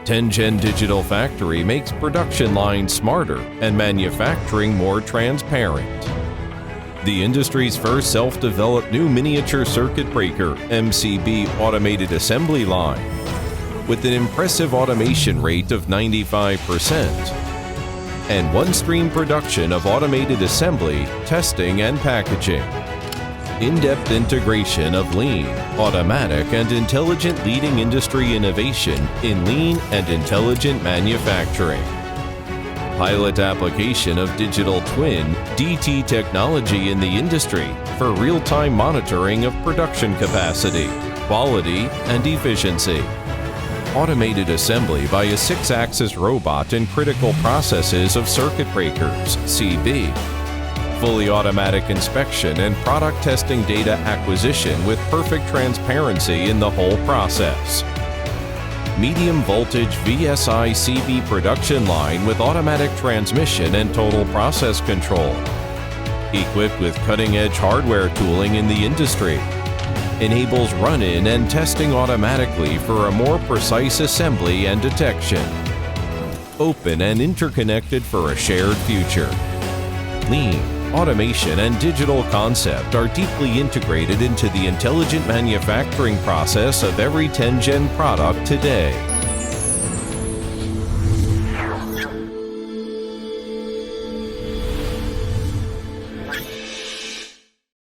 TENGEN Digital Factory makes production lines smarter and manufacturing more transparent. The industry's first self-developed new miniature circuit breaker (MCB) automated assembly line, with an impressive automation rate of 95%, and one-stream production of automated assembly, testing, and packaging. In-depth integration of lean, automatic, and intelligent leading industry innovation in lean and intelligent manufacturing. Pilot application of digital twin (DT) technology in the industry for real-time monitoring of production capacity, quality, and efficiency. Automated assembly by a 6-axis robot in critical processes of circuit breakers (CB. Fully automatic inspection and product testing data acquisition with perfect transparency in the whole process. Medium voltage VSI CB production line with automatic transmission and total process control. Equipped with cutting-edge hardware tooling in the industry. Enables run-in and testing automatically for a more precise assembly and detection. Open and interconnected for a shared future. Lean, automation, and digital concept are deeply integrated into the intelligent manufacturing process of every TENGEN product today.